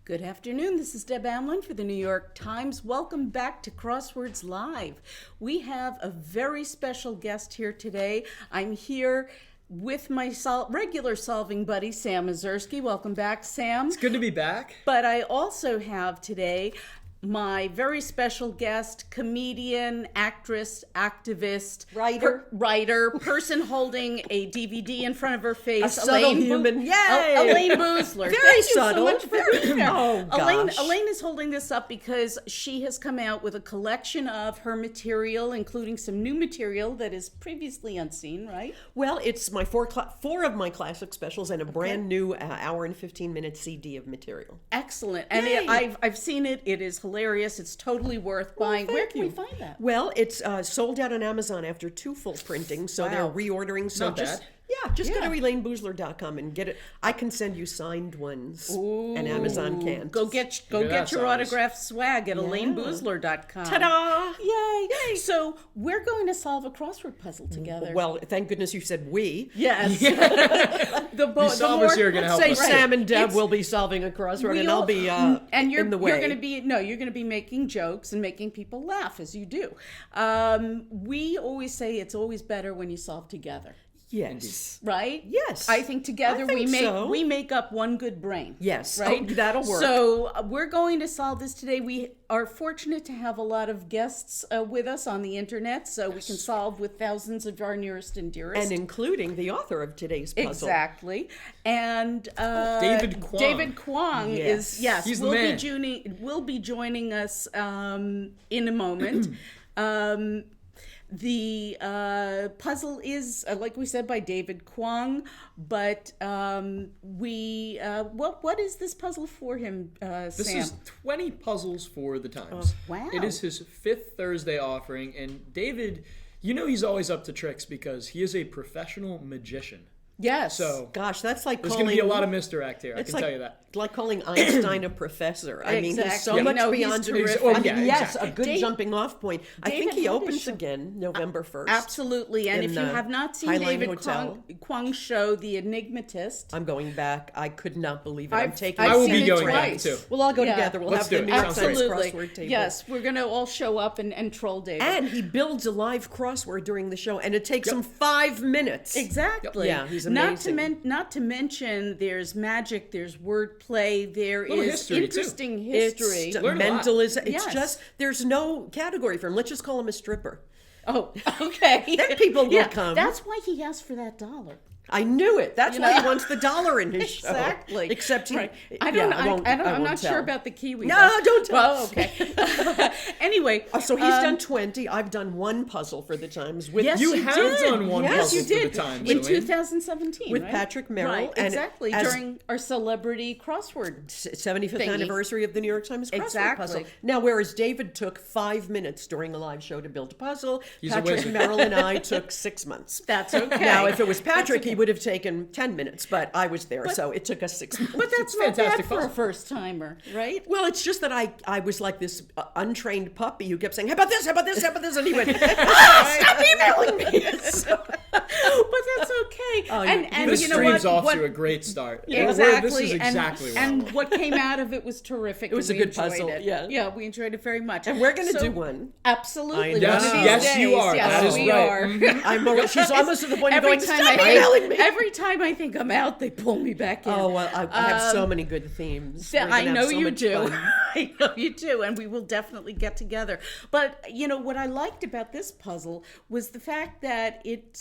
Good afternoon. This is Deb Amlen for the New York Times. Welcome back to Crosswords Live. We have a very special guest here today. I'm here with my regular solving buddy, Sam Ezersky. Welcome back, Sam. It's good to be back. But I also have today my very special guest, comedian, actress, activist, writer, person holding a DVD in front of her face. A subtle human. Yay! Elaine Boozler. Very Thank subtle. you so much for being there. Oh, gosh. Elaine is holding this up because she has come out with a collection of her material, including some new material that is previously unseen, right? Well, it's my four of my classic specials and a brand new hour and 15-minute CD of material. Excellent. And Yay. I've seen it. It is hilarious. It's totally worth buying. Where can we you. find that? Well, it's sold out on Amazon after 2 full printings, so they're reordering. So Not just bad. Just go to ElaineBoozler.com and get it. I can send you signed ones, and Amazon can't. Go get your autographed swag at ElaineBoozler.com. Ta-da! Yay! So we're going to solve a crossword puzzle together. Well, thank goodness you said we. Yes. The solvers here are going to help Say us. Sam and Deb will be solving a crossword, and I'll be in the way. You're going to be making jokes and making people laugh as you do. We always say it's always better when you solve together. Yes. Right? Yes. I think together I think we make up one good brain. Yes. Right? Oh, that'll work. So we're going to solve this today. We are fortunate to have a lot of guests with us on the internet, so we can solve with thousands of our nearest and dearest. And including the author of today's puzzle. Exactly. And David Kwong. David Kwong Yes. He's the man. will be joining us in a moment. The puzzle is, like we said, by David Kwong, but what is this puzzle for him, Sam? This is 20 puzzles for the Times. Wow. It is his 5th Thursday offering, and David, he's always up to tricks because he is a professional magician. Yes. So, gosh, that's like there's calling... going to be a lot of misdirect here, I It's can tell you that. Like calling Einstein a professor. I mean, he's so Exactly. much No, he's beyond... terrific. Yes, exactly. a good jumping off point. I think David he had a opens show. again November 1st. Absolutely. And in if you the have not seen Highline David Hotel. Kwong's show, The Enigmatist, I'm going back. I could not believe it. I'm taking... I will seen be it going back twice. too. We'll all go Yeah. together. We'll Let's have the do it. New York Sounds Times great. absolutely. crossword table. Yes, we're going to all show up and troll David. And he builds a live crossword during the show, and it takes him 5 minutes. Exactly. Yeah, he's amazing. Not to mention, there's magic, there's wordplay, there Little is history, too. interesting history. It's Learn a lot. mental is it's Yes. just there's no category for him. Let's just call him a stripper. Oh, okay. Then people will come. That's why he asked for that $1. I knew it. That's why he wants the $1 in his Exactly. show. Except he, Right. I'm I'm not sure about the Kiwi. No, though. don't tell. Well, okay. Anyway. So he's done 20. I've done 1 puzzle for the Times with Yes, You you have did. done one Yes, puzzle you did. for the Times, in Elaine. 2017, with right? Patrick Merrill. Right, and exactly. as- During our celebrity crossword 75th thingy. anniversary of the New York Times crossword Exactly. puzzle. Now, whereas David took 5 minutes during a live show to build a puzzle, He's a Patrick wizard. Merrill and I took 6 months. That's okay. Now, if it was Patrick, he would have taken 10 minutes, but I was there, so it took us 6 months. But that's It's not bad fantastic for a puzzle. first timer, right? Well, it's just that I was like this untrained puppy who kept saying, how about this, how about this, how about this? And he went, stop emailing me. But that's okay. And This you know stream's what? off What- to a great start. Exactly. This is exactly what I and want. what came out of it was terrific. It was a good puzzle, yeah. Yeah, we enjoyed it very much. And we're going to do one. Absolutely. I know. One of these Yes, days. you are. Yes, That is we right. are. She's almost to the point of Every going, time stop I emailing me. Every time I think I'm out, they pull me back in. Oh, well, I have so many good themes. We're gonna I have know so you much do. fun. I know you do, and we will definitely get together. But you know what I liked about this puzzle was the fact that it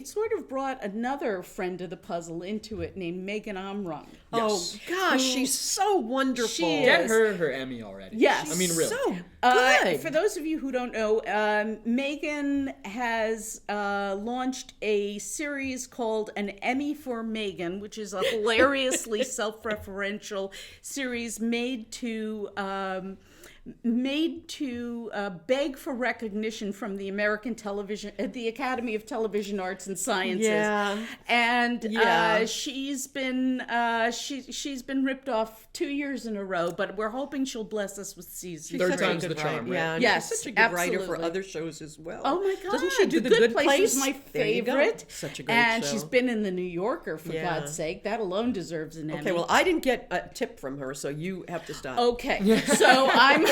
sort of brought another friend of the puzzle into it, named Megan Amlen. Oh, gosh, she's so wonderful. She is. Get her Emmy already. Yes. I mean, really. So good. For those of you who don't know, Megan has launched a series called An Emmy for Megan, which is a hilariously self-referential series made to made to beg for recognition from the American Television, the Academy of Television Arts and Sciences. Yeah. And Yeah. she's been ripped off 2 years in a row, but we're hoping she'll bless us with season Third 3. time's the charm, right? Yeah, and Yes, she's such a good writer for absolutely. other shows as well. Oh my God! Doesn't she do The Good Place? is my There you go. favorite. Such a great and show. she's been in The New Yorker, for Yeah. God's sake. That alone deserves an Emmy. Okay, well, I didn't get a tip from her, so you have to stop. Okay, so I'm.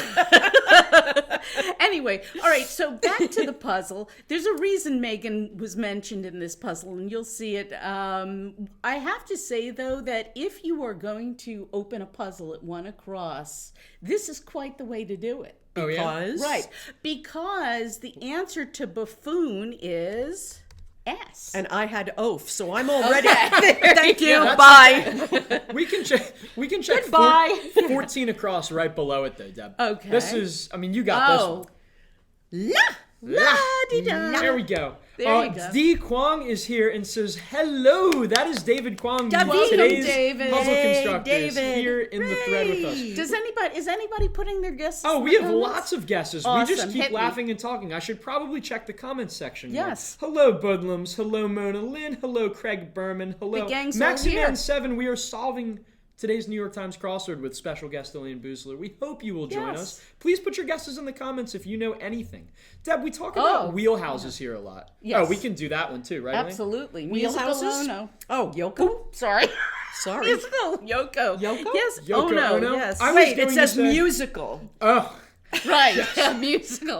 Anyway, all right, so back to the puzzle. There's a reason Megan was mentioned in this puzzle, and you'll see it. I have to say, though, that if you are going to open a puzzle at One Across, this is quite the way to do it. Oh, yeah? Because? Right, because the answer to buffoon is S. And I had oaf, so I'm already. Okay. Thank you. That's Bye. We can check. We can check. Goodbye. 14 across right below it, though, Deb. Okay. This is. I mean, you got Oh, La. this. la-di-da. There we go. There you go. D. Kwong is here and says, hello. That is David Kwong, Welcome, today's David. puzzle Hey, constructor, is David. here in the thread with us. Is anybody putting their guesses? Oh, in we the have comments? lots of guesses. We Awesome. just keep Hit me. laughing and talking. I should probably check the comments section. more. Yes. Hello, Budlums. Hello, Mona Lynn. Hello, Craig Berman. Hello, The gang's all here. Maximan7. We are solving today's New York Times crossword with special guest Elaine Boosler. We hope you will join Yes. us. Please put your guesses in the comments if you know anything. Deb, we talk about wheelhouses here a lot. Yes. Oh, we can do that one too, right? Elaine? Absolutely. Wheelhouses? Musical Ono. Oh, Yoko? Sorry. Sorry. Musical Yoko. Yoko? Yes. Yoko Ono. Ono? Yes. I was Wait, going it to says say- musical. Oh, Right. Musical.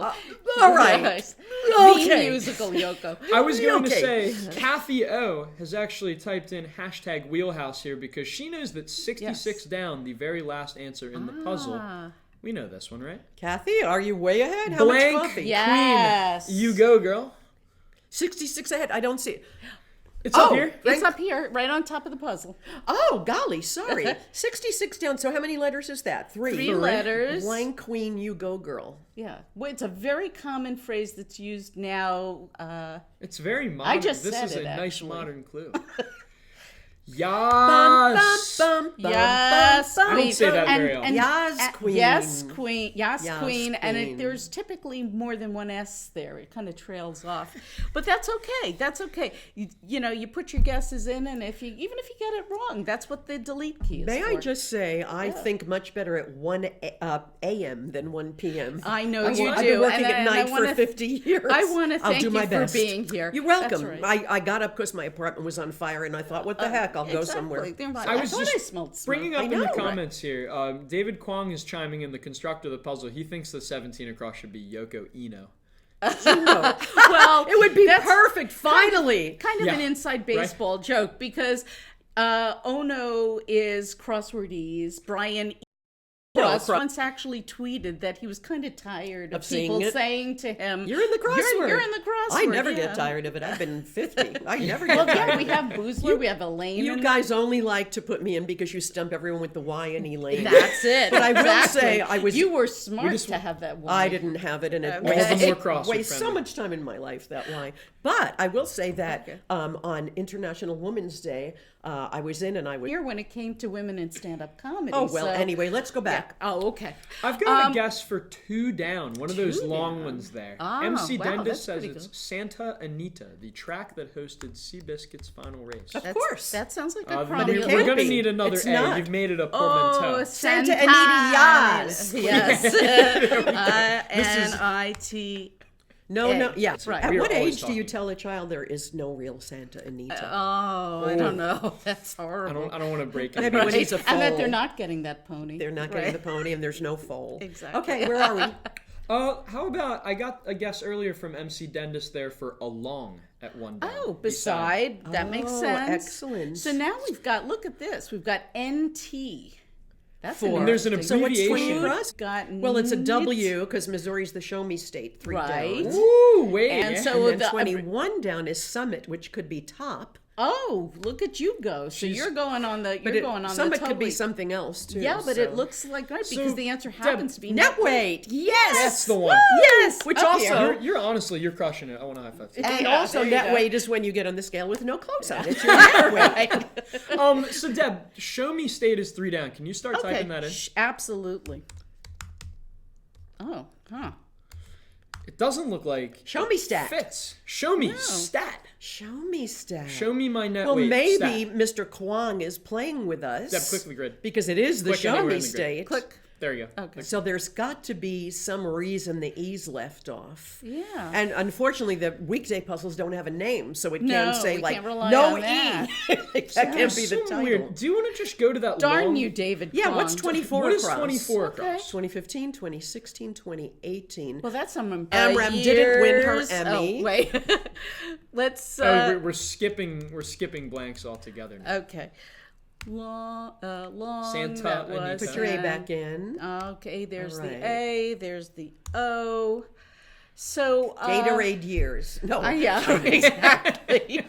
All right. Right. Okay. The musical Yoko. I was going to Okay. say, Kathy O has actually typed in hashtag wheelhouse here because she knows that 66 down, the very last answer in the puzzle. Ah. We know this one, right? Kathy, are you way ahead? How Blank much coffee? Yes. Queen. You go, girl. 66 ahead. I don't see it. It's up Oh. here. It's up here, right on top of the puzzle. Oh, golly, sorry. 66 down. So how many letters is that? Three. Three letters. Blank queen, you go, girl. Yeah. Well, it's a very common phrase that's used now. It's very modern. just this said is it, a nice actually. modern clue. Bum, Yes. bum, bum, Yes, bum, bum, I don't say that bum. very often. Yes, queen. Yes, queen. Yes, Yes, queen. And queen. there's typically more than one S there. It kind of trails off, but that's okay. That's okay. You know, you put your guesses in, and even if you get it wrong, that's what the delete key is May for. I just say, I think much better at 1 a.m. than 1 p.m. I know I've you been do. working And at I night for wanna- 50 years. I want to I'll thank do you my for best. being here. You're welcome. That's right. I got up because my apartment was on fire, and I thought, what the heck? I'll go somewhere. I was thought just I smelled smoke. Bringing up I in the know, right? comments here, David Kwong is chiming in, the constructor of the puzzle. He thinks the 17 across should be Yoko Ino. Well, It would be that's perfect, finally. kind of Yeah, an inside right. baseball joke because Ono is crosswordese. Brian Cross once actually tweeted that he was kind of tired of seeing people it. saying to him, You're in the crossword. You're in the crossword. I never yeah. get tired of it. I've been 50. I never get Well, tired yeah, of we it. have Boozler, we have Elaine. You and- guys only like to put me in because you stump everyone with the Y and Elaine. That's it. But I will exactly. say I was- You were smart just- to have that one. I didn't have it, and it Okay. All the more it crossword wastes so friendly. much time in my life, that line. But I will say that Okay. on International Women's Day, I was in and I was. Here when it came to women in stand-up comedy. Oh well. so- Anyway, let's go back. Oh, okay. I've got a guess for 2 down, one of those Two long down. ones there. Ah, MC wow, Dendis that's says pretty it's good. Santa Anita, the track that hosted Seabiscuit's final race. Of course. That sounds like a We're probably it we're can't going to be. need another It's A. not. You've made it a Oh, portmanteau. Santa Anita Yas. Yes. N-I-T. No, no, Egg. yeah. Right. At We are what always age do you talking. tell a child there is no real Santa Anita? Oh, I don't know. That's horrible. I don't want to break it. Maybe when he's a foal. And that they're not getting that pony. They're not getting the pony, and there's no foal. Exactly. Okay, where are we? How about, I got a guess earlier from MC Dendis there for along at 1 down. Oh, beside. That makes Oh, sense. excellent. So now we've got, look at this. We've got NT. That's Four. And there's an So what's abbreviation. 20 across? Got Well, it's a knit. W because Missouri's the show me state. 3 Right. down. Ooh, wait. And yeah. so And then the 21 down is summit, which could be top. Oh, look at you go. So you're going on the. You're going on summit the. could be totally- something else too. Yeah, but so. it looks like right because So, the answer Deb, happens to be net weight. Yes, That's the one. Yes, which Up here. also You're honestly, you're crushing it. I want a high five. and Yeah, also there you net go. weight is when you get on the scale with no clothes on. It's your net weight. So Deb, show me state is 3 down. Can you start Okay, typing that in? absolutely. Oh, huh. It doesn't look like Show me stat. fits. Show me stat. Show me stat. Show me my net Well, weight maybe stat. Mr. Kwong is playing with us. Deb, click the grid. Because it is the Click show anywhere me in the grid. state. Click. There you go. Okay. So there's got to be some reason the E's left off. Yeah. And unfortunately, the weekday puzzles don't have a name, so it No, can't say we like can't rely no on that. E. that can't be the Some title. weird. Do you want to just go to that Darn long... you, David. Yeah, what's Kwong. 24 What is across? 24 Okay. across? 2015, 2016, 2018. Well, that's some Amram didn't win her years. Emmy. Oh, wait. Let's. We're skipping blanks altogether now. Okay. Long. Santa that was, Anita. Put your A back in. Okay, there's All right. the A. There's the O. So. Gatorade years. No. Yeah, exactly.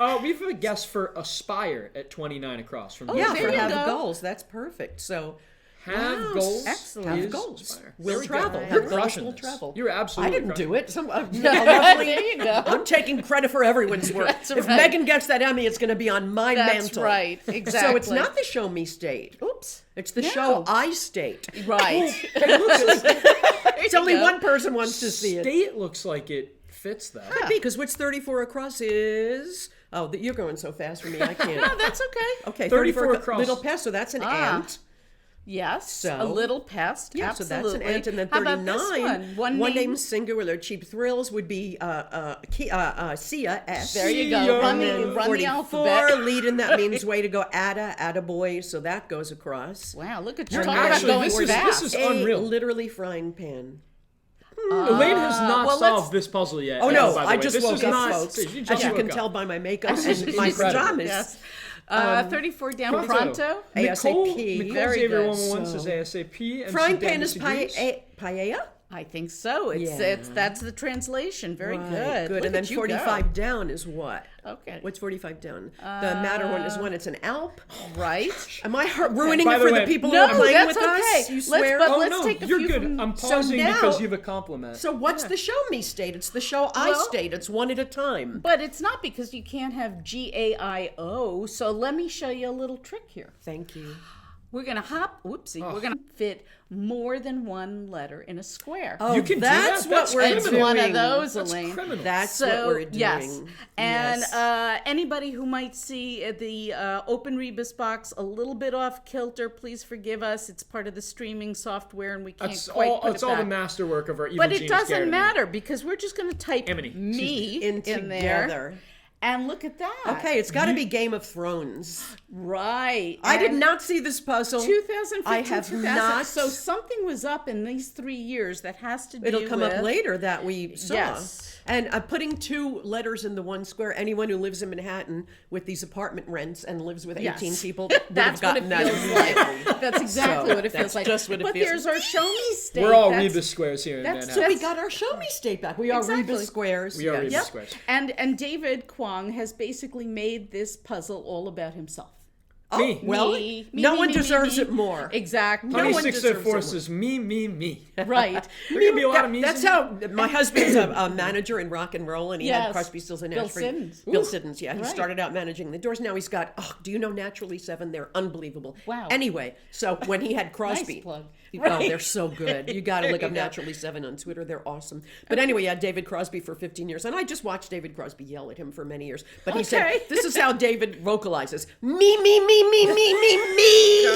We have a guess for aspire at 29 across from Yeah, there for you have go. goals. That's perfect. So Have goals. Excellent. is have goals. aspire. We'll There we go. travel. You're Have goals, crushing we'll this. travel. You're I absolutely didn't do crushing it. There you go. I'm taking credit for everyone's work. That's If right. Megan gets that Emmy, it's going to be on my That's mantle. right. Exactly. So it's not the show me state. Oops. It's the No. show I state. right. It's only one person wants to see it. State looks like it fits though. Could be, because what's 34 across is... Oh, you're going so fast for me, I can't. No, that's okay. Okay, 34 across. Little pest, so that's an ant. Yes. So- a little pest. Yeah, Absolutely. so that's an ant. And then How 39, about this one? one name singular, cheap thrills would be Sia, S. There you Sia. go. Run And then the 44, alphabet. lead-in, that means way to go, attaboy, so that goes across. Wow, look at you You're talking about actually- going this is- fast. this is unreal. Literally frying pan. Elaine has not well, solved this puzzle yet. Oh no, by the I way. just This woke is up, not, folks. You just As you woke can up. tell by my makeup This and is my incredible. pajamas. Yes. 34 down. Pronto. Pronto. Nicole, ASAP. Nicole Very Xavier good. 111 So- says ASAP. And Frying she pan is disagrees. paella? I think so. It's that's the translation. Very Right, good. Good. Look And then at you 45 down is what? go. Okay. What's 45 down? The Matterhorn is when it's an Alp. Right. Am I ruining By it the for way- the people No, who are playing that's with okay. us? You Let's- swear? but Oh let's no, take a you're few good. from- I'm So pausing now- because you have a compliment. So what's the show me state? It's the show I Well- state. It's one at a time. But it's not, because you can't have GAIO. So let me show you a little trick here. Thank you. We're gonna we're gonna fit more than one letter in a square. Oh, You can do that's that? what That's we're It's doing. one of those, That's Elaine. criminal. That's So, what we're doing. yes. And Yes. anybody who might see the Open Rebus box a little bit off kilter, please forgive us. It's part of the streaming software, and we can't That's quite all. put It's it all the back. masterwork of our evil But it genius doesn't Garrett. matter, because we're just going to type Emily, me In there. together. And look at that. Okay, it's got to be Game of Thrones. Right. I did And not see this puzzle. 2015, I have 2000. not. So something was up in these 3 years that has to do It'll come with... up later that we saw. Yes. And putting two letters in the one square, anyone who lives in Manhattan with these apartment rents and lives with 18 Yes. people would have That's what it gotten that feels immediately. like. That's exactly So, what it that's feels like. just what it but feels there's our show me state. We're all That's- Rebus squares here in that's- Manhattan. So we got our show me state back. We are Exactly. Rebus squares. We are Rebus Yep. squares. And David Kwong has basically made this puzzle all about himself. Me. Well, Me, no one me, deserves me. it more. Exactly. No Honey one deserves 604 it says me. more. Right. There gonna be a lot of me. That's how my husband's a manager in rock and roll, and he had Yes. Crosby, Stills, and Bill Nash. Siddons. Bill Siddons, yeah. He Right. started out managing the Doors. Now he's got, do you know Naturally 7? They're unbelievable. Wow. Anyway, so when he had Crosby. Nice plug. Oh, Right. they're so good. You got to There look up you go. Naturally 7 on Twitter. They're awesome. But anyway, yeah, David Crosby for 15 years. And I just watched David Crosby yell at him for many years. But he said, Okay. this is how David vocalizes. Me, me, me, me, me, me, me.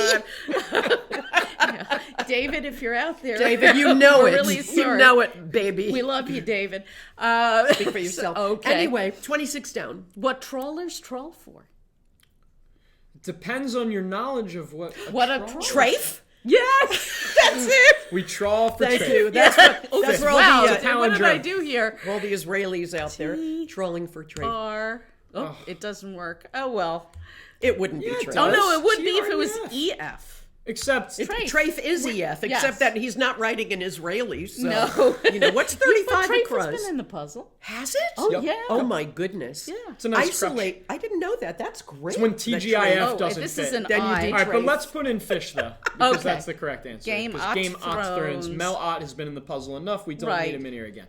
David, if you're out there. David, you know we're it. Really You sorry. know it, baby. We love you, David. Speak for yourself. Okay. Anyway, 26 down. What trawlers troll for? Depends on your knowledge of what. What a trawl- Trafe? Yes, that's it. We trawl for Thank trafe. you. That's where all Wow, the, and what did I palindrome. do here? all the Israelis out there trolling for trafe. It doesn't work. Oh well. It wouldn't be Yeah, it trafe. Oh does. no, it would be if it was TREF. EF. Except Trafe. Trafe is EF, except Yes. that he's not writing in Israeli. So, No. you know, what's But 35 Trafe across? has been in the puzzle. Has it? Oh Yep. yeah. Oh my goodness. Yeah. it's a nice Isolate. I didn't know that. That's great. It's when That TGIF Trafe- Oh, doesn't this fit. is an Then you I. do All right, but Trafe. let's put in fish though, because Okay. that's the correct answer. Game Because Ott Game Ott Thrones. Thrones. Mel Ott has been in the puzzle enough. We don't Right. need him in here again.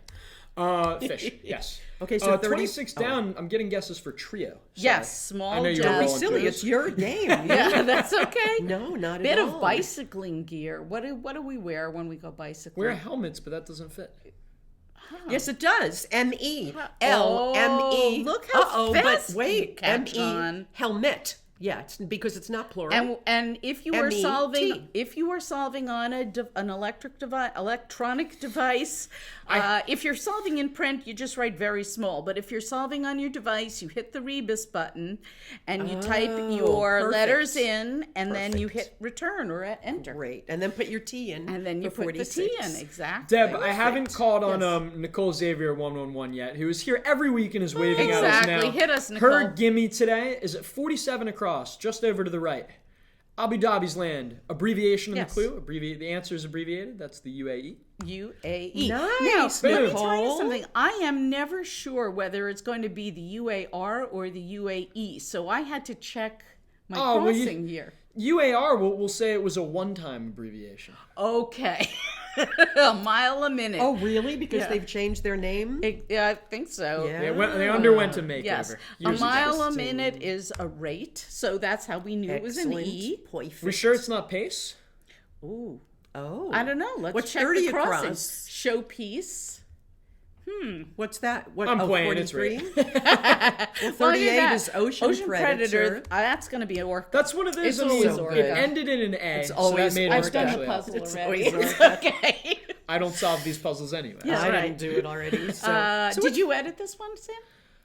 Fish, yes. Okay, so 26 down, I'm getting guesses for trio. Sorry. Yes, small I know you're jets. Don't be rolling silly. through. It's your game. Yeah, that's okay. No, not Bit at all. of bicycling gear. What do we wear when we go bicycling? Wear helmets, but that doesn't fit. Yes, it does. M-E. Oh, L-M-E. look how but fast you wait. catch M-E. on. Helmet. Yeah, it's because it's not plural. And if you are M-E-T. solving on an electronic device, if you're solving in print, you just write very small. But if you're solving on your device, you hit the rebus button, and you type your perfect. letters in, and then you Perfect. hit return or enter, Great. And then put your T in. and then you for put the 46. T in. Exactly. Deb, I haven't called on Nicole Xavier 111 yet, who is here every week and is waving at us now. Exactly. Hit us, Nicole. Her gimme today is at 47 across, just over to the right. Abu Dhabi's land. Abbreviation in Yes. the clue. The answer is abbreviated. That's the UAE. UAE. Nice, Now, let me Nicole. tell you something. I am never sure whether it's going to be the UAR or the UAE, so I had to check my crossing here. UAR, we'll say it was a one-time abbreviation. Okay. A mile a minute. Oh, really? Because Yeah. they've changed their name? Yeah, I think so. Yeah. They underwent a makeover. Yes. A years ago. mile a minute is a rate, so that's how we knew it was an Excellent. E. Perfect. We sure it's not pace? Ooh. Oh. I don't know. Let's What's check 30 the crossing. across? Showpiece. What's that? What, I'm playing, 43? it's Well, Well, 38 yeah. is Ocean Predator. That's going to be a work. That's one of those. It's I mean, always it Orca. ended in an A, It's so always that made I've it done the especially puzzle helpful. It's already. always It's okay. I don't solve these puzzles anyway. Yeah. I right. didn't do it already. So, Did you edit this one, Sam?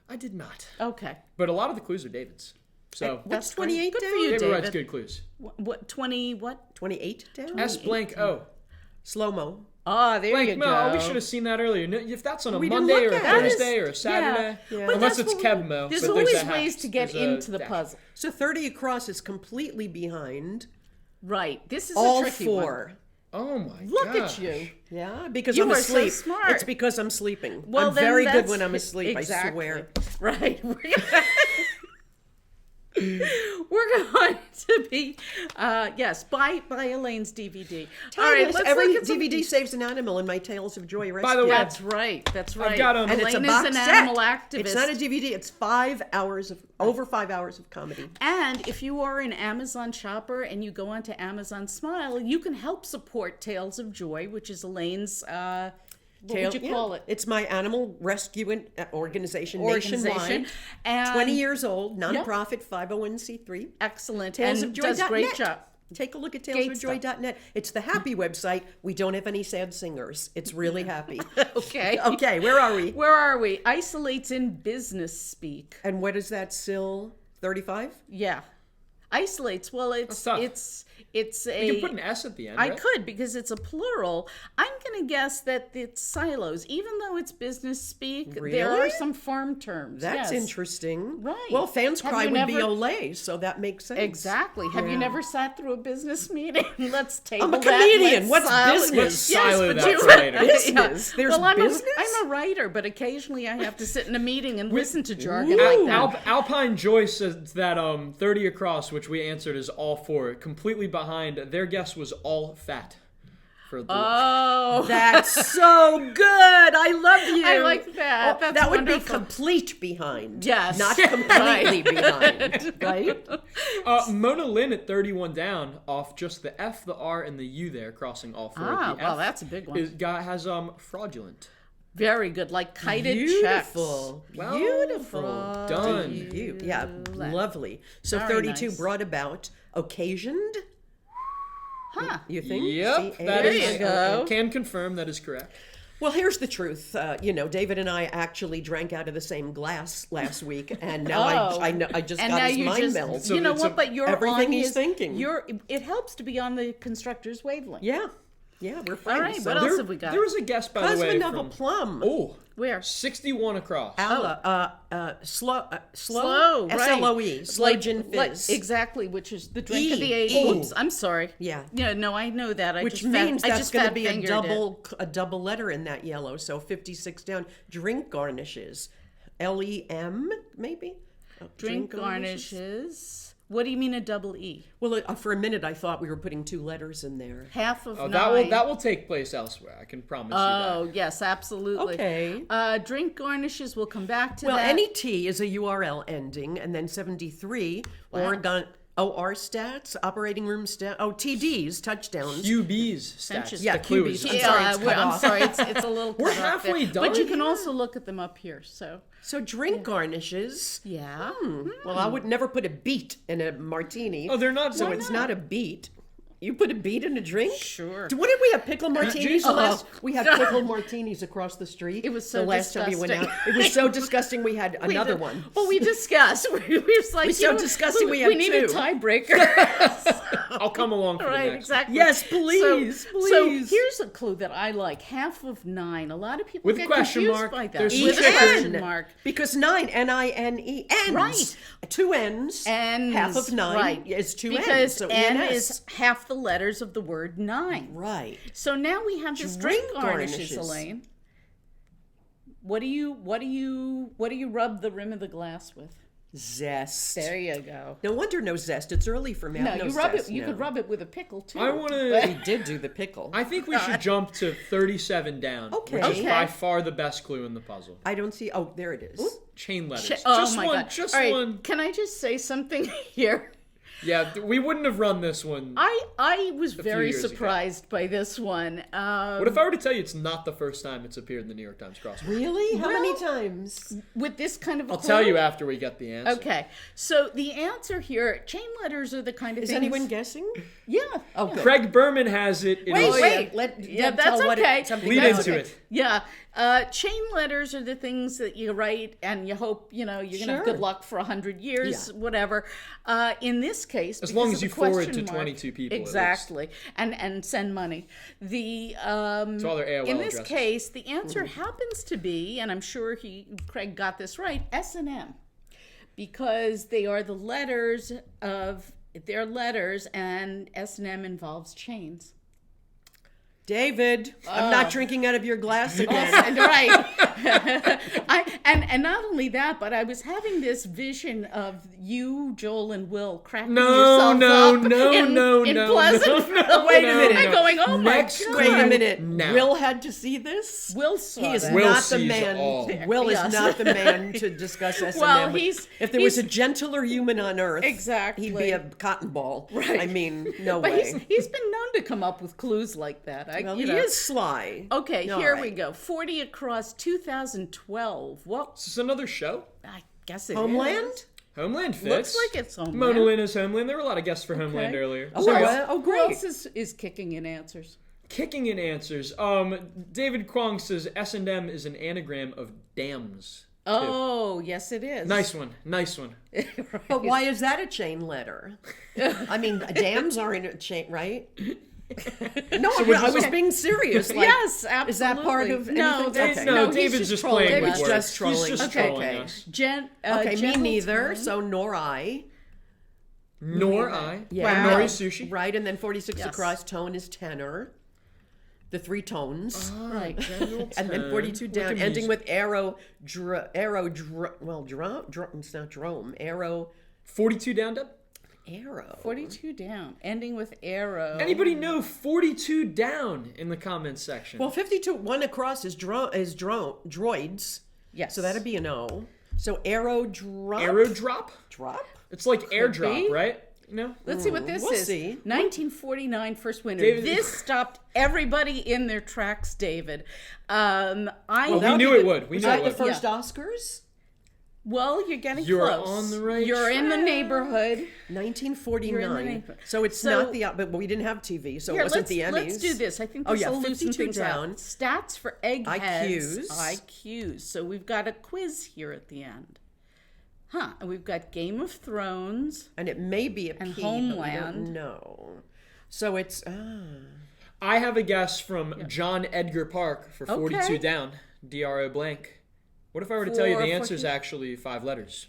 I did not. Okay. But a lot of the clues are David's. So what's That's fine. 28 Good down? for you, David writes David. good clues. What 20? What? 28 down? S blank O. Slow-mo. Oh, there you Blank go. Mo. We should have seen that earlier. No, if that's on a We didn't Monday look or a at it. Thursday or a Saturday, Yeah. But unless that's it's what Kebmo. There's but always a ways hash. to get There's a into the dash. puzzle. So 30 across is completely behind Right. This is all a tricky four. one. Oh my Look gosh. at you. Yeah, because You I'm are so asleep. smart. It's because I'm sleeping. Well, I'm then very good that's- when I'm asleep, exactly. I swear. Right. We're going to be, yes, buy Elaine's DVD. All right, let's every look at some- DVD saves an animal in my Tales of Joy rescue. By the way, That's right. That's right. got 'em. and it's a Elaine box is an set. animal activist. It's not a DVD. It's over 5 hours of comedy. And if you are an Amazon shopper and you go onto Amazon Smile, you can help support Tales of Joy, which is Elaine's, what would you call it? It's my animal rescue organization nationwide. And 20 years old, nonprofit, 501c3. excellent. Tales and of Joy. does great job. Take a look at Great talesofjoy.net. It's the happy website. We don't have any sad singers. It's really happy. Okay. Okay, where are we? Where are we? Isolates in business speak. And what is that, Sil? 35? Yeah. Isolates. Well, it's tough. it's a. You can put an S at the end. I right? could because it's a plural. I'm going to guess that it's silos, even though it's business speak. There are Really? some farm terms. That's yes. interesting. Right. Well, fans Have cry you would be never- Olay, so that makes sense. Exactly. Have you never sat through a business meeting? Let's table I'm a that. comedian. Let's What's silo- business? Let's silo but that you- for later. Business. There's well, business? I'm a writer, but occasionally I have to sit in a meeting and listen to jargon like Ooh. that. Alpine Joyce says that 30 across, which we answered is all four, completely behind. Their guess was all fat. For the Oh, That's so good. I love you. I like that. That's that would wonderful. be complete behind. Yes. Not completely behind. Right? Mona Lynn at 31 down, off just the F, the R, and the U there, crossing all four. Ah, the well, F that's a big one. has fraudulent. Very good, like kited Beautiful. checks. Well Beautiful. done. You. Yeah, lovely. So Very 32 nice. brought about, occasioned, Huh. you think? Yep, See, that There is. you go. Can confirm that is correct. Well, here's the truth. David and I actually drank out of the same glass last week, and now I just And got now his you mind just, meld. So you know it's what? a- But you're everything on he's his, thinking. It helps to be on the constructor's wavelength. Yeah, we're friends. All right, so what else There, have we got? there was a guess, by the way, Husband of a from... plum. Oh, Where? 61 across. Slow, Slow, right. S-L-O-E, slow gin Like, fizz. exactly, which is the drink of E. the 80s. E. Oops, I'm sorry. Yeah. Yeah, no, I know that. I Which just means I that's just going to be a fat-fingered it. double letter in that yellow. So 56 down. Drink garnishes. L-E-M, maybe? Oh, Drink garnishes What do you mean a double E? Well, for a minute I thought we were putting 2 letters in there. Half of Oh, 9. that will take place elsewhere. I can promise you Oh, that. yes, absolutely. Okay. Drink garnishes, we'll come back to Well, that. any T is a URL ending, and then 73, Oregon, OR stats, operating room stats, TDs, touchdowns. QB's stats. Benches. Yeah, the clue QBs. is- I'm sorry, it's cut I'm off. sorry, it's a little We're cut off halfway there. done But you can here. also look at them up here, so. So drink garnishes. Yeah. Well, I would never put a beet in a martini. Oh, they're not. So why it's not? not a beet. You put a beet in a drink? Sure. What did we have? Pickle martinis? Oh. We had pickle martinis across the street. It was so the last time we went out. disgusting. It was so disgusting. We had another one. Well, we discussed. We were like, was so disgusting, we we had need a 2. tiebreaker. I'll come along for the Right, next. exactly. Yes, please, So please. here's a clue that I like. Half of 9. A lot of people With a get question confused mark. by that. There's With some a trick. question mark. Because 9, N-I-N-E, ends. Right. 2 N's. Ends. Half of 9 right. is 2 N's. Because So N ENS. is half the letters of the word 9. Right. So now we have this drink Drink garnishes, garnishes. Elaine. What do you rub the rim of the glass with? Zest. There you go. No wonder no zest. It's early for me. I No, have no you rub zest it. You now. could rub it with a pickle too. I want We to. did do the pickle. I think we should jump to 37 down, Okay. which is Okay. by far the best clue in the puzzle. I don't see. Oh, there it is. Chain letters. Oh my one. God. Just All right, one. Can I just say something here? Yeah, we wouldn't have run this one. I was very years ago. surprised by this one. What if I were to tell you it's not the first time it's appeared in the New York Times crossword? Really? How many Well- times? With this kind of a I'll clue? tell you after we get the answer. Okay, so the answer here, chain letters are the kind of Is things... anyone guessing? Yeah. Oh, good. Craig Berman has it. It Wait, is- wait. Let Yeah, Deb that's tell what okay. something Lead else. into it. Yeah. Chain letters are the things that you write and you hope, you're going to have Sure. good luck for 100 years, Yeah. whatever. In this case, As because long of as the you forward question to mark- 22 people, at least. Exactly. And send money. To all their AOL in this addresses. case, the answer happens to be, and I'm sure Craig got this right, S&M. Because they are the letters of, they're letters, and S&M involves chains. David, I'm not drinking out of your glass again. And right. And not only that, but I was having this vision of you, Joel, and Will cracking yourselves up in Pleasantville. Wait a minute. And going, oh Next my God. Wait a minute. Now. Will had to see this? Will saw He is that. Will not the sees man. all. Will is Yes. not the man to discuss S&M. Well, with. he's- if there was a he's- gentler human on earth, Exactly. he'd be a cotton ball. Right. I mean, no But way. he's been known to come up with clues like that. Well, he is sly. Okay, All here right. we go. 40 across 2012. Well, Is this another show? I guess it is. Homeland? Homeland fits. Looks like it's Homeland. Mona Lina's Homeland. There were a lot of guests for Homeland Okay. earlier. Oh, So, well, oh, Who great. else is kicking in answers? kicking in answers. David Kwong says S&M is an anagram of dams. too. Oh, yes, it is. Nice one. Nice one. But why is that a chain letter? I mean, dams aren't a chain, right? No, I was being serious. Like, Yes, absolutely. Is that part of No, anything? that's, Okay. No, he's David's just trolling playing with us. David's words. just trolling. He's just Okay, trolling okay. us. Okay, me Gentle neither. Time. So nor I. Nor I. Yeah. Or Nori Sushi. Right, and then 46 Yes. across tone is tenor. The 3 tones. Right. And then 42 Look down, at ending music. with it's not drome. Arrow, 42 down, Deb? arrow. 42 down, ending with arrow. Anybody know 42 down in the comments section? Well, 52, 1 across is droids. Yes. So that'd be an O. So arrow drop. Arrow drop? Drop? It's like airdrop, be. right? You know? Let's see what this We'll is. see. 1949 first winner. David- This stopped everybody in their tracks, David. Well, we That knew be it would. We Was knew that it the would. first Oscars? Well, you're getting You're close. on the right You're in the track. neighborhood. 1949. neighborhood. So it's So- not the, but we didn't have TV, so Here, it wasn't the Emmys. let's do this. I think Oh, this yeah, will loosen 52 things down. out. Stats for eggheads. IQs. IQs. So we've got a quiz here at the end. Huh. And we've got Game of Thrones. And it may be a And P, Homeland. but we don't know. So it's, I have a guess from John Edgar Park for 42 Okay. down. DRO blank. What if I were to tell you For the answer is 42? actually 5 letters?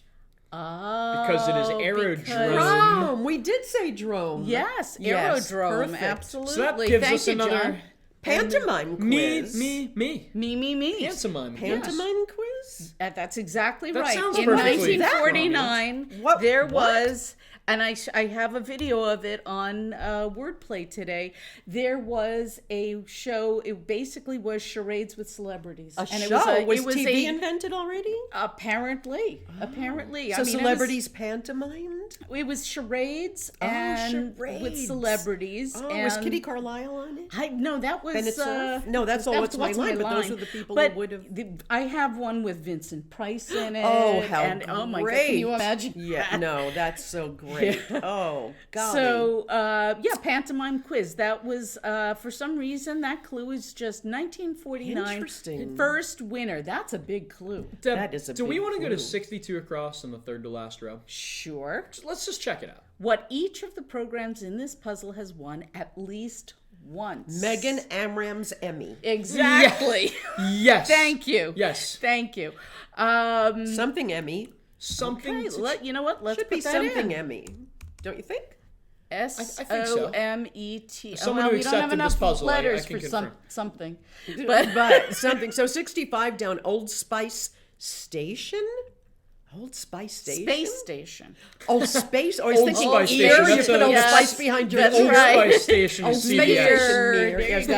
Oh, Because it is aerodrome. drome. We did say drome. Yes, Yes, aerodrome. perfect. Absolutely. So that gives Thank us you, another John. Pantomime quiz. me. Me. Pantomime. Pantomime quiz? That's exactly That right. sounds In perfectly 1949, What- there what? was and I have a video of it on Wordplay today. There was a show. It basically was charades with celebrities. A and show? It was TV invented already? Apparently. So celebrities pantomimed? It was charades and charades. with celebrities. Oh, and was Kitty Carlisle on it? No, that was Bennett Cerf? No, that's all. What's My Line? But those are the people who would have. I have one with Vincent Price in it. Oh, how and, great! Oh my God, can you imagine? Yeah, no, that's so great. Oh, God. So, pantomime quiz. That was, for some reason, that clue is just 1949. Interesting. First winner. That's a big clue. Deb, That is a do we big want to go to clue. 62 across in the third to last row? Sure. Let's just check it out. What each of the programs in this puzzle has won at least once. Megan Amram's Emmy. Exactly. Yes. Thank you. Yes. Thank you. Something Emmy. Something. Okay, you know what? Let's Should be put that something in. Emmy. Don't you think? SOMET. Someone who we don't have accepted enough this puzzle, I letters can for confirm. something. But something. So 65 down. Old Spice Station? Old Spice Station? Space Station. Old Space? Or I was Old thinking Spice ear. Station. You That's put a- Old Yes, Spice behind your that's ear. Old right. Spice Station is Space CBS. Station. There Yes, you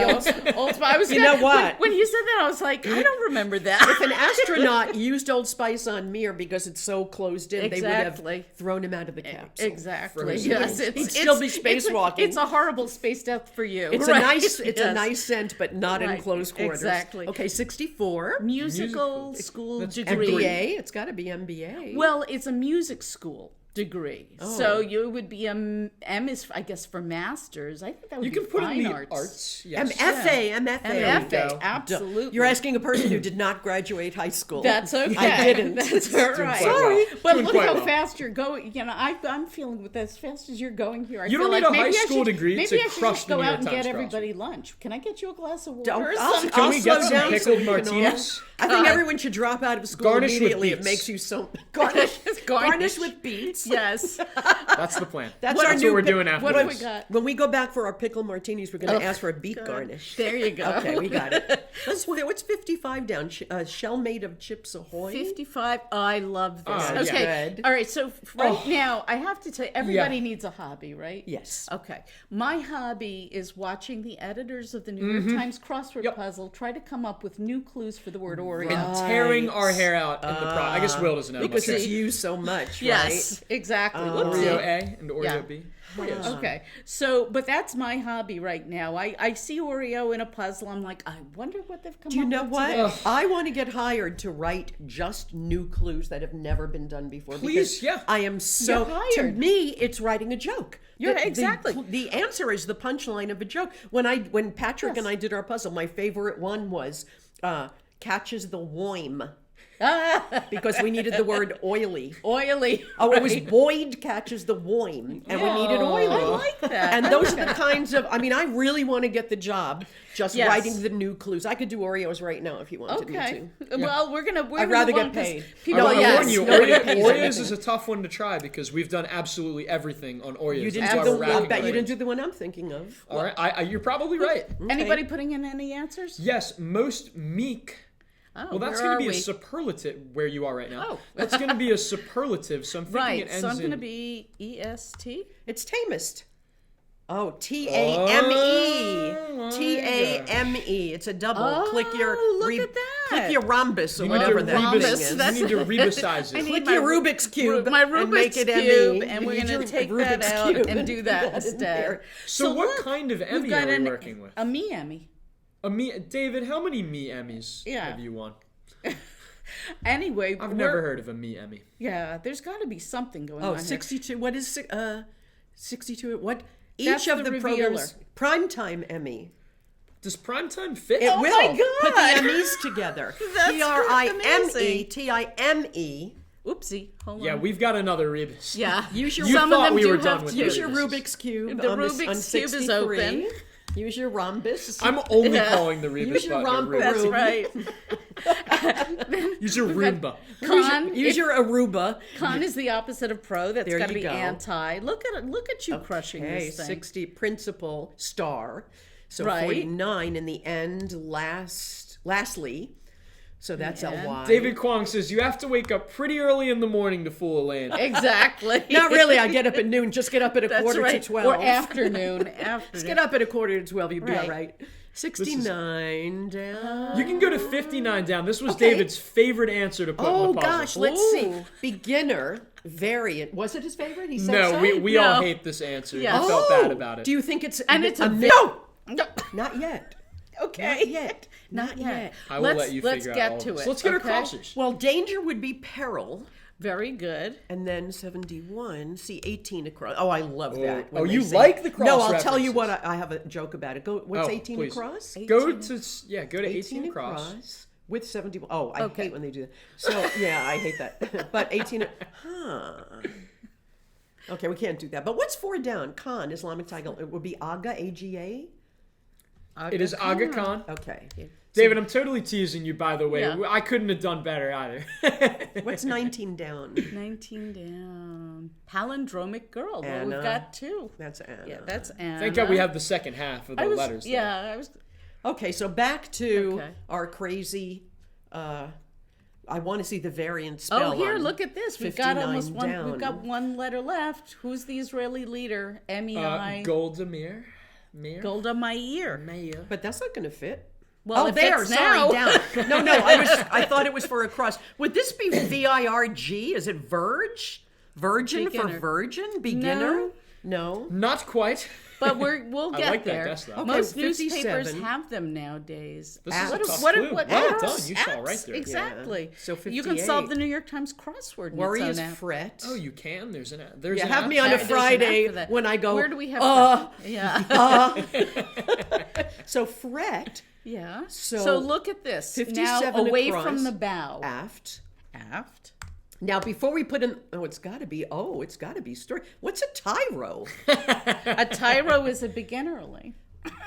go. Old Spice. I was You know gonna- what? When you said that, I was like, I don't remember that. If an astronaut used Old Spice on Mir because it's so closed in, they Exactly. would have thrown him out of the capsule. Exactly. Frozen. Yes, He'd still be spacewalking. It's a horrible space death for you. It's right? a Yes. nice scent, but not in Right. close quarters. Exactly. Okay, 64. musical school That's degree. MBA. It's got to be MBA. Well, it's a music school degree, Oh. so you would be M is, I guess, for masters. I think that would You be can put fine in the arts. arts. Yes. MFA. MFA, go. absolutely. You're asking a person who did not graduate high school. That's okay. I didn't. That's all right. quite well. But Doing look quite how well. fast you're going. You know, I'm feeling with as fast as you're going here. I You feel don't need like a high maybe I school should- degree maybe to I should crush just the go New out York and get Times everybody lunch. Can I get you a glass of water? Don't- or I'll- something? Can we get slow some down pickled so we can all- martinis? I think everyone should drop out of school Garnish with immediately. It beets. makes you so garnish. Garnish with beets. Yes. That's the plan. That's That's our new what we're pi- doing after What have this. we got? When we go back for our pickle martinis, we're going to ask for a beet garnish. There you go. Okay, we got it. What's 55 down? Shell made of Chips Ahoy? 55. I love this. Oh, yeah. Okay. Good. All right. So right now, I have to tell you, everybody needs a hobby, right? Yes. Okay. My hobby is watching the editors of the New York Times crossword puzzle try to come up with new clues for the word Oreo. And tearing our hair out in the pro. I guess Will doesn't know Because much. it's used so much, Yes, exactly. Whoopsie. Oreo A and Oreo Yeah. B. Okay, so but that's my hobby right now. I see Oreo in a puzzle. I'm like, I wonder what they've come Do you up know with what? today. I want to get hired to write just new clues that have never been done before. Please, because yeah. I am so. You're To hired. me, it's writing a joke. You're- The- exactly. The answer is the punchline of a joke. When Patrick and Yes. I did our puzzle, my favorite one was catches the worm. Because we needed the word oily. Oily. Oh, it was right? Boyd catches the worm, and we needed oily. I like that. And those are the kinds of. I mean, I really want to get the job just Yes. writing the new clues. I could do Oreos right now if you wanted me Okay. to. Well, we're gonna. I'd rather get paid. I People, want to yes, warn you, nobody Oreo, pays Oreos anything. is a tough one to try because we've done absolutely everything on Oreos. You didn't That's do why the. we're racking I bet our you didn't brains. do the one I'm thinking of. All right, you're probably right. Anybody putting in any answers? Yes, most meek. Oh, Well, that's where going to are be a we? superlative where you are right now. Oh. That's going to be a superlative, so I'm thinking Right. it ends So I'm in... gonna be EST. It's tamest. Oh, Oh, TAME. TAME. It's a double. Oh, click your look at that. Click your rhombus or You need whatever to that thing rebus, is. That's- you need to rebusize I it. need Click my your Rubik's cube my and make Rubik's it cube, ME. and we're You gonna need take your that Rubik's out cube and do that put it in instead. there. So what look, kind of we've Emmy got are we an- working with? A me Emmy. David, how many me Emmys Yeah. have you won? Anyway, I've never heard of a me Emmy. Yeah, there's got to be something going Oh, on. 62. What is 62? What? That's Each of the the revealer. programs. Primetime Emmy. Does primetime fit? It Oh will my put God. the Emmys together. That's TRIME, amazing. TIME. Here. Oopsie. Hold Yeah, on. we've got another rebus. Yeah. Use your You Some of thought them we do were have done with to. Use your rebuses. Rubik's cube. The on Rubik's on cube is 63. open. Use your rhombus. I'm only Yeah. calling the rebus Use your button a romper Rubus. That's right. Use your Roomba. Con. Use your Aruba. Con is the opposite of pro. That's There got to you be go. anti. Look at you crushing Okay, this thing. 60 principal star. So Right. 49 in the end. Lastly. So that's L-Y. David Kwong says you have to wake up pretty early in the morning to fool Elaine. Exactly. Not really. I get up at noon. Just get up at a That's quarter right. to 12. Or afternoon. Just get up at a quarter to 12. You'd be Right. all right. 69 down. You can go to 59 down. This was Okay. David's favorite answer to put in Oh, the puzzle. gosh. Let's see. Ooh. Beginner, variant. Was it his favorite? He said No, so? we all No. hate this answer. Yeah. I felt bad about it. Do you think it's... And it's a no! No. Not yet. Okay. Not yet. Not yet. I will let you let's figure get out all to of this. it. Let's get our okay? crossers. Well, danger would be peril. Very good. And then 71. See, 18 across. Oh, I love that. when Oh, they you say- like the cross No, I'll tell you references. what. I have a joke about it. Go. What's Oh, 18 please. across? Go to 18 across. With 71. Oh, I Okay. hate when they do that. So, yeah, I hate that. But 18. Okay, we can't do that. But what's 4 down? Khan, Islamic title. It would be Aga, A-G-A? It is Aga Khan. Okay. David, I'm totally teasing you, by the way. Yeah. I couldn't have done better either. What's 19 down? 19 down. Palindromic girl. Well, Anna. we've got 2. That's Anna. Yeah, that's Anna. Thank God we have the second half of the I was, letters. though. Yeah, I was. Okay, so back to Okay. our crazy... I want to see the variant Oh, spell. here, on look at this. We've got 59 almost one. down. We've got one letter left. Who's the Israeli leader? MEI. Golda Meir. Meir? Golda Meir. Meir. But that's not going to fit. Well, oh, it there, fits sorry, now. down. No, I thought it was for a cross. Would this be VIRG? Is it Verge? Virgin Beginner. for virgin? Beginner? No. Not quite. But we'll I get like that there. guess, though. Okay, Most 57. newspapers have them nowadays. This is a What tough what clue. what Well apps? done. You saw Apps, right through it. Exactly. Yeah. So you can solve 58. the New York Times crossword. in Worry its is own app. fret. Oh, you can? There's an You an have app? me on a There's an app Friday for that. when I go, Where do we have? Yeah. So fret, Yeah. So, So look at this. 57 now away across. from the bow. aft. Aft. Now, before we put in, it's got to be story. What's a tyro? A tyro is a beginnerly.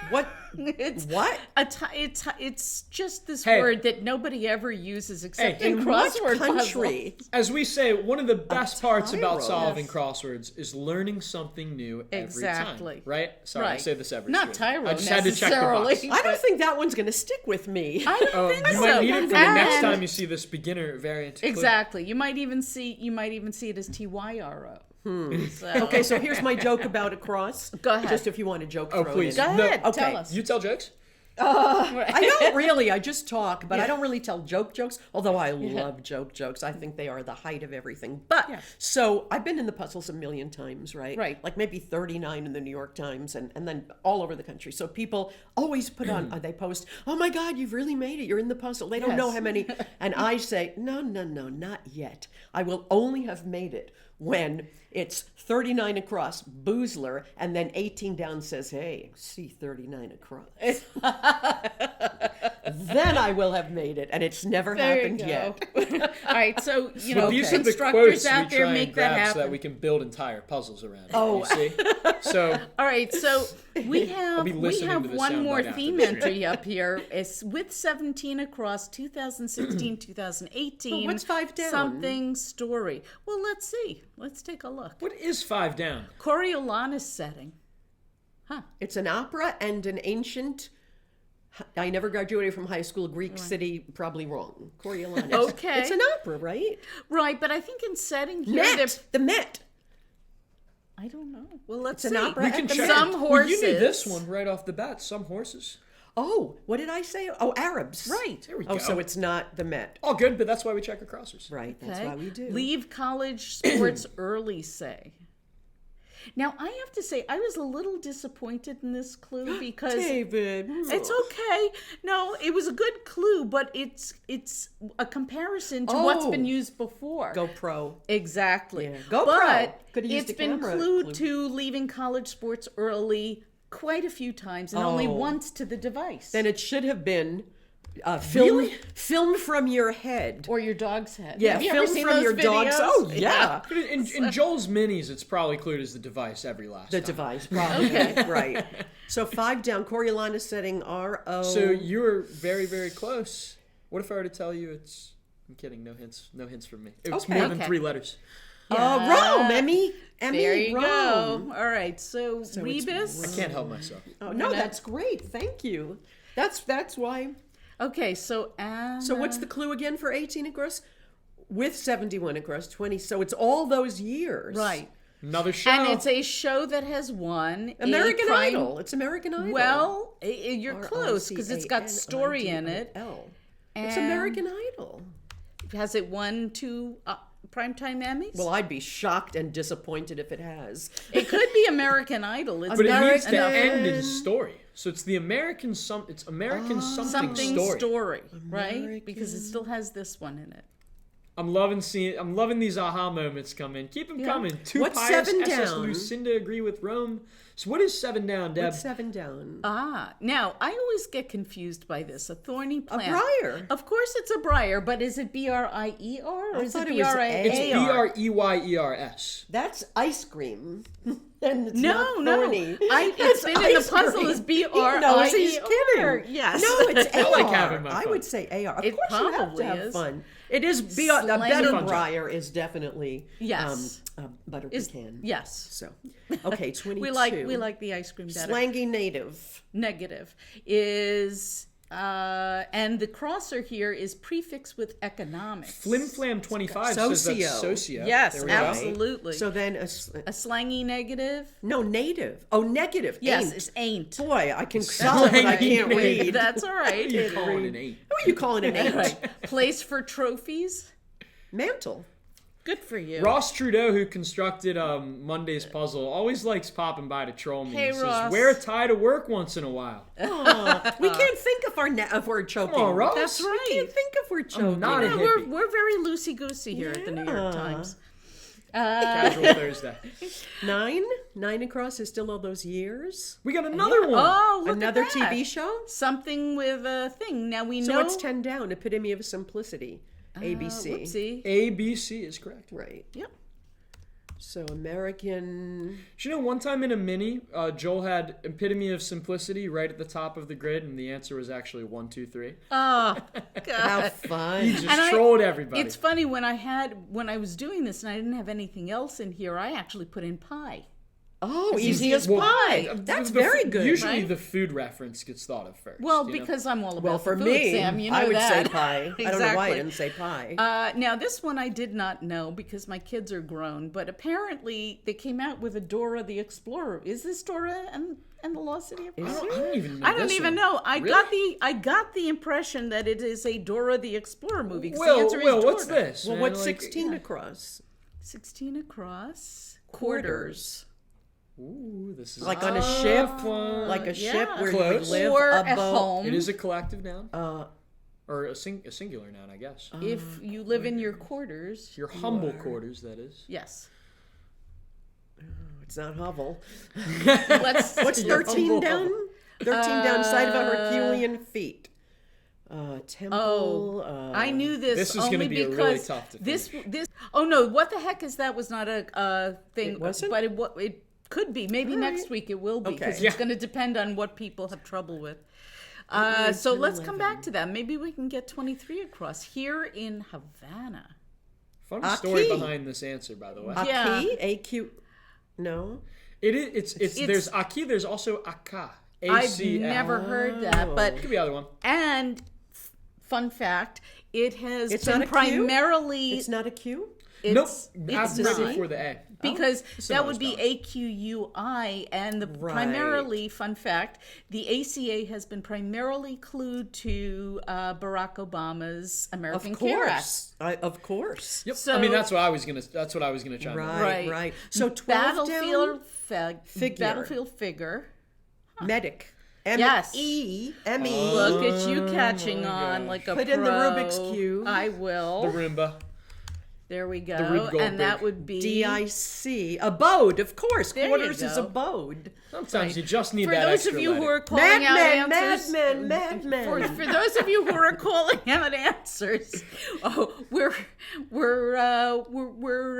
What? It's What? It's just this Hey. word that nobody ever uses except Hey. in In what crossword country? puzzles. As we say, one of the best parts about tyro. solving Yes. crosswords is learning something new every Exactly. time. Right? Sorry, I Right. say this every Not stream. tyro I just had to check the necessarily. box. I don't think that one's going to stick with me. I don't Oh, think you so. might need it for the next And- time you see this beginner variant. clue. Exactly. You might even see it as TYRO. So. Okay, so here's my joke about a cross. Go ahead. Just if you want a joke Oh, thrown please. in. Go No. ahead. Okay. Tell us. You tell jokes? I don't really. I just talk, but I don't really tell jokes. Although I love jokes. I think they are the height of everything. But so I've been in the puzzles a million times, right? Right. Like maybe 39 in the New York Times, and then all over the country. So people always put on. They post, "Oh my God, you've really made it! You're in the puzzle." They don't know Yes. how many. And I say, no, not yet. I will only have made it when it's 39 across, Boozler, and then 18 down says, "Hey, see 39 across." Then I will have made it, and it's never happened yet. All right, so you But know, these are the instructors quotes out we there try make and that grab happen. so that we can build entire puzzles around. Oh. You see? So All right, so we have be listening to the one more soundbite after theme the stream. entry up here. It's with 17 across 2016, 2018. But what's 5 down? Something story. Well, let's see. Let's take a look. what is 5 down? Coriolanus setting. It's an opera and an ancient. I never graduated from high school. Greek city, probably wrong. Coriolanus. Okay. It's an opera, right? Right, but I think in setting here, Met. The Met. I don't know. Well, let's It's an see. opera We at can the check. Met. Some Well, horses. you knew this one right off the bat. Some horses. Oh, what did I say? Oh, Arabs. Right. There we Oh, go. so it's not the Met. all good, but that's why we check our crossers. Right, that's Okay. why we do. Leave college sports early, say. Now, I have to say, I was a little disappointed in this clue because David. it's okay. No, it was a good clue, but it's a comparison to what's Oh. been used before. GoPro. Exactly. Yeah. GoPro. But Coulda used it's a been camera clued clue. to leaving college sports early quite a few times and only Oh. once to the device. Then it should have been film from your head. or your dog's head. Yeah, Have you ever film seen from those your dog's. videos? Oh, yeah. In Joel's minis, it's probably clued as the device every last The time. device, probably. Right. So 5 down. Coriolanus setting RO. So you were very, very close. What if I were to tell you it's... I'm kidding. No hints. No hints from me. It's Okay. more than Okay. 3 letters. Rome, Emmy. There you Rome. go. All right, so, it's Rebus. I can't help myself. Oh, no, that's great. Thank you. That's why. Okay, so Anna. So what's the clue again for 18 across? With 71 across 20. So it's all those years. Right. Another show. And it's a show that has won American a prime... Idol. It's American Idol. Well, you're close because it's got story in it. It's American Idol. Has it won 2 primetime Emmys? Well, I'd be shocked and disappointed if it has. It could be American Idol. It's but it needs to enough. end in story. So it's the American something Something story. right? Because it still has this one in it. I'm loving these aha moments coming. Keep them coming. Two What's pious 7 SS down? Lucinda agree with Rome. So what is 7 down, Deb? What's 7 down? Now I always get confused by this. A thorny plant. A briar. Of course it's a briar, but is it B-R-I-E-R or is it thought it was B-R-I-A-R? It's B-R-E-Y-E-R-S. That's ice cream. And it's No. not thorny. It's been in the ice puzzle cream. as He B-R-I-E-R. knows he's kidding. Yes. No, it's I AR. like having my I fun. would say AR. Of It course you have probably to have is. fun. It is a Slang. better Fun job. briar is definitely Yes. butter Is- pecan. Yes. So, okay, 22. We like the ice cream better. Slangy native. Negative is and the crosser here is prefix with economics. Flim-flam 25 says that's Socio. socio. Yes, There we go. absolutely. So then A slangy negative? no, native. Oh, negative. Yes, Ain't. it's ain't. Boy, I can spell, but I can't read. That's all right. You're calling it 8. What are you calling an ain't? Right. Place for trophies? Mantle. Good for you. Ross Trudeau, who constructed Monday's puzzle, always likes popping by to troll me. Hey, He says, Ross. wear a tie to work once in a while. We can't think if we're choking. Come on, Ross. That's We right. can't think if we're choking. not a Yeah, hippie. we're very loosey-goosey here at the New York Yeah. Times. Casual Thursday. 9 across is still all those years. We got another one. Oh, look Another at that. TV show. Something with a thing. Now we So know. what's 10 down? Epitome of simplicity. ABC. Whoopsie. ABC is correct. Right. Yep. So American. Do you know one time in a mini, Joel had epitome of simplicity right at the top of the grid, and the answer was actually 1, 2, 3. Oh, How God. fun. He just And trolled everybody. It's funny when I was doing this and I didn't have anything else in here. I actually put in pie. Oh, easy as Well, pie. That's very good. Usually right? the food reference gets thought of first. Well, you know? because I'm all about Well, for food, me, Sam. You know I would that. say pie. I don't know why I Exactly. didn't say pie. Now, this one I did not know because my kids are grown, but apparently they came out with a Dora the Explorer. Is this Dora and the Lost City of I Christ? don't even know. I don't this even one. know. Really? I got the impression that it is a Dora the Explorer movie. 'Cause the Will, answer is Will, what's Dora. this? Well, man? what's Like, 16 across? 16 across. Quarters. Ooh, this is Like on a ship? fun. Like a ship yeah. where Close. you live Or a a boat. home. It is a collective noun, Uh, or a singular noun, I guess. If you live in your quarters. Your humble quarters, that is. Yes. it's not hovel. Let's. What's Your 13 humble down? hovel. 13 down, side of a Herculean feet. Temple. I knew this. This is only gonna be a because really tough to this. finish. This. Oh no! What the heck is that? Was not a thing. It wasn't? But it could be. Maybe All next right. week it will be because Okay. it's going to depend on what people have trouble with. So let's come back to that. Maybe we can get 23 across here in Havana. Fun Aki. story behind this answer, by the way. Yeah. Aki? A-Q. No. It is. It's there's Aki. There's also Aka. I've ACA. never heard that, but Could be either one. and fun fact, it has It's been not a Q? It's It's not a Q? Nope. it's After not. before the A. Because It's that another would be spelling. AQUI, and the Right. primarily, fun fact, the ACA has been primarily clued to Barack Obama's American Of Care Act. course. Of course. Yep. So- I mean, that's what I was gonna chime in. Right, right. So 12 Battlefield down, figure. Battlefield figure. medic. Yes. M-E. M-E. Look at you catching on gosh. like a Put pro. in the Rubik's Cube. I will. The Roomba. There we go. The Rube Goldberg. And that would be D-I-C. Abode, of course. There you Quarters is go. abode. Sometimes you just need for that those extra of you letter. who are calling out answers. Madmen. For those of you who are calling out answers, we're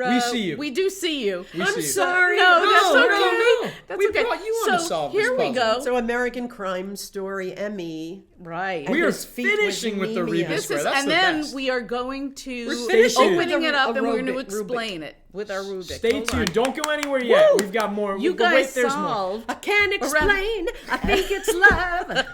We see you. We do see you. We I'm see you. sorry. No, No, that's no, okay. no. That's We okay. brought you on to So solve this here we puzzle. go. So American Crime Story, M-E. Right. We are his feet with finishing with the anemia. Rubik's This Square. is, That's and the then best. we are going to We're finishing opening with it up, and we're going to Rubik. explain it. with our Rubik. Stay Hold tuned. on. Don't go anywhere yet. Woo! We've got more. You But guys wait, there's more. solved. I can't explain. I think it's love.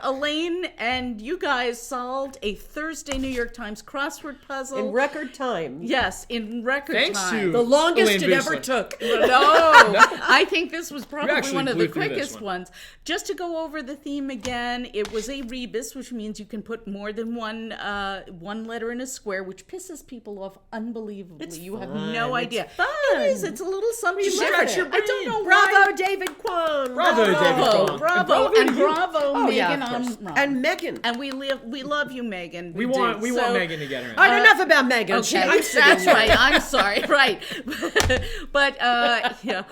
Elaine and you guys solved a Thursday New York Times crossword puzzle. In record time. Yes, in record Thanks time. to The longest Elaine it ever Boosler. took. No, I think this was probably actually one of blew the through this quickest one. ones. Just to go over the theme again, it was a rebus, which means you can put more than one letter in a square, which pisses people off unbelievably. It's you have fun. no It's idea. fun. It is. It's a little something We love different. it. Your I don't brain. know why. Bravo, David Kwan. Bravo, David Kwan. Bravo, And and bravo bravo, Oh, yeah, Megan. of course. Armstrong. And Megan. And we love you, Megan. We do. want So- Megan to get her. All right, enough about Megan. Okay, I'm sitting that's here. right. I'm sorry. Right, but yeah,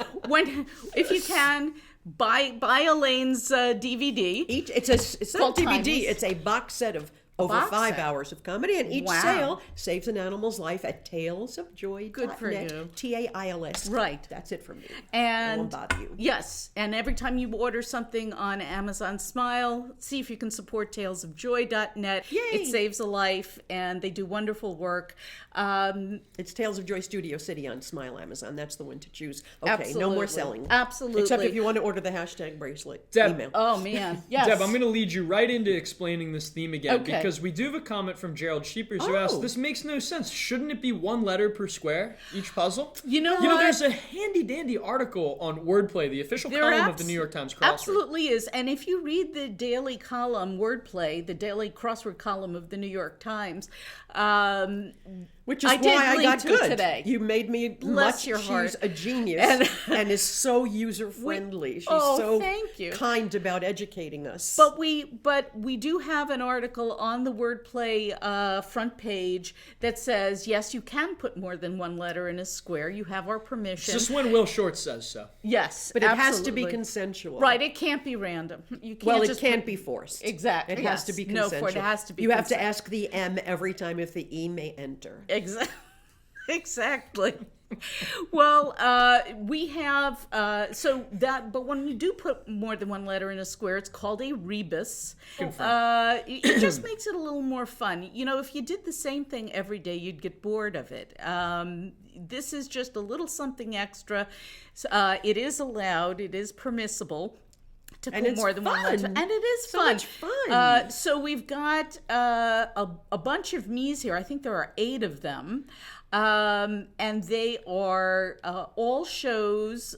if you can buy Elaine's DVD. It's not Called DVD. Timeless. It's a box set of over Box 5 set. hours of comedy, and each Wow. sale saves an animal's life at talesofjoy.net. Good for you. TAILS. Right. That's it from me. I And won't bother you. yes, and every time you order something on Amazon Smile, see if you can support talesofjoy.net. Yay. It saves a life, and they do wonderful work. It's Tales of Joy Studio City on Smile Amazon. That's the one to choose. Okay, Absolutely. no more selling. Absolutely. Except if you want to order the hashtag bracelet. Deb. Email. Oh man, yes. Deb, I'm going to lead you right into explaining this theme again Okay. because we do have a comment from Gerald Sheepers who Oh. asked, "This makes no sense. Shouldn't it be one letter per square each puzzle?" You know what? There's a handy dandy article on Wordplay, the official column of the New York Times Crossword. Absolutely is. And if you read the daily column, Wordplay, the daily crossword column of the New York Times, Which is I did why I lead got to it good. today. You made me Bless much your heart. choose a genius and is so user friendly. She's so thank you. kind about educating us. But we do have an article on the Wordplay front page that says, yes, you can put more than one letter in a square. You have our permission. Just when Will Short says so. Yes, But it has to be absolutely. consensual. Right, it can't be random. You can't Well, it just can't put- be forced. Exactly. It has to be No, consensual. it has to be You have to consent. ask the M every time if the E may enter. Exactly. Well, we have but when you do put more than one letter in a square, it's called a rebus. It just makes it a little more fun. If you did the same thing every day, you'd get bored of it. This is just a little something extra. It is allowed. It is permissible to And put it's more than one letter. fun. And it is So fun. much fun. So we've got a bunch of me's here. I think there are 8 of them. And they are all shows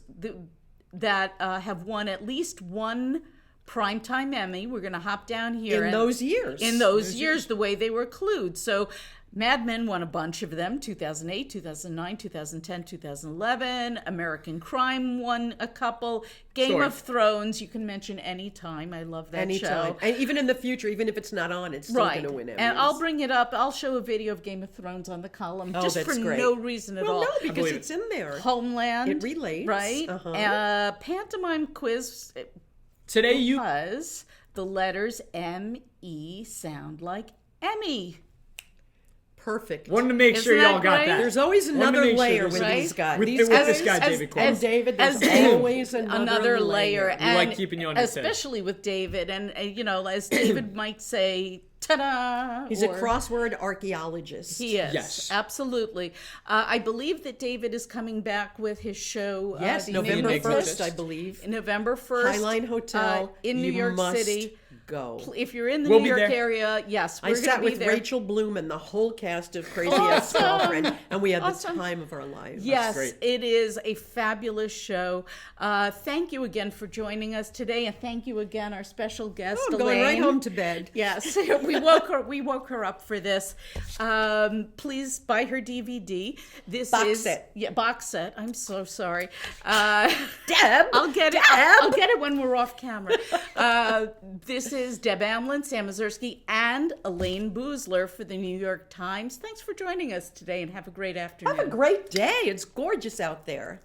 that have won at least one Primetime Emmy. We're going to hop down here. In those years. In those years, the way they were clued. So Mad Men won a bunch of them, 2008, 2009, 2010, 2011. American Crime won a couple. Game Sure. of Thrones, you can mention any time. I love that Anytime. show. And even in the future, even if it's not on, it's still going to win Emmys. And I'll bring it up. I'll show a video of Game of Thrones on the column just that's for great. no reason at Well, all. no, because believe it's in there. Homeland. It relates. Right? Uh-huh. Pantomime quiz Today you because the letters M-E sound like Emmy. Perfect. wanted to make sure Isn't y'all that got great? that. There's always Wanted to another make sure layer this- with Right? these guys. With These this guys- guy, David Quinn. And David, there's as- always another layer. layer. And like keeping you on your toes. especially with David. And, as David might say, ta-da! He's a or- crossword archaeologist. He is. Yes. Absolutely. I believe that David is coming back with his show. Yes, The November Enigmatist. 1st, I believe. November 1st. Highline Hotel in New you York must City. Go. If you're in the We'll New be York there. area, yes, we're I going to sat be with there. Rachel Bloom and the whole cast of Crazy Awesome. Ex-Girlfriend, and we had Awesome. the time of our lives. Yes, great. it is a fabulous show. Thank you again for joining us today, and thank you again, our special guest, I'm going right Elaine. home to bed. Yes, we woke her up for this. Please buy her DVD. This Box is set. Yeah, box set. I'm so sorry. Deb, I'll get it. Deb! I'll get it when we're off camera. This is Deb Amlen, Sam Ezersky, and Elaine Boosler for the New York Times. Thanks for joining us today, and have a great afternoon. Have a great day. It's gorgeous out there.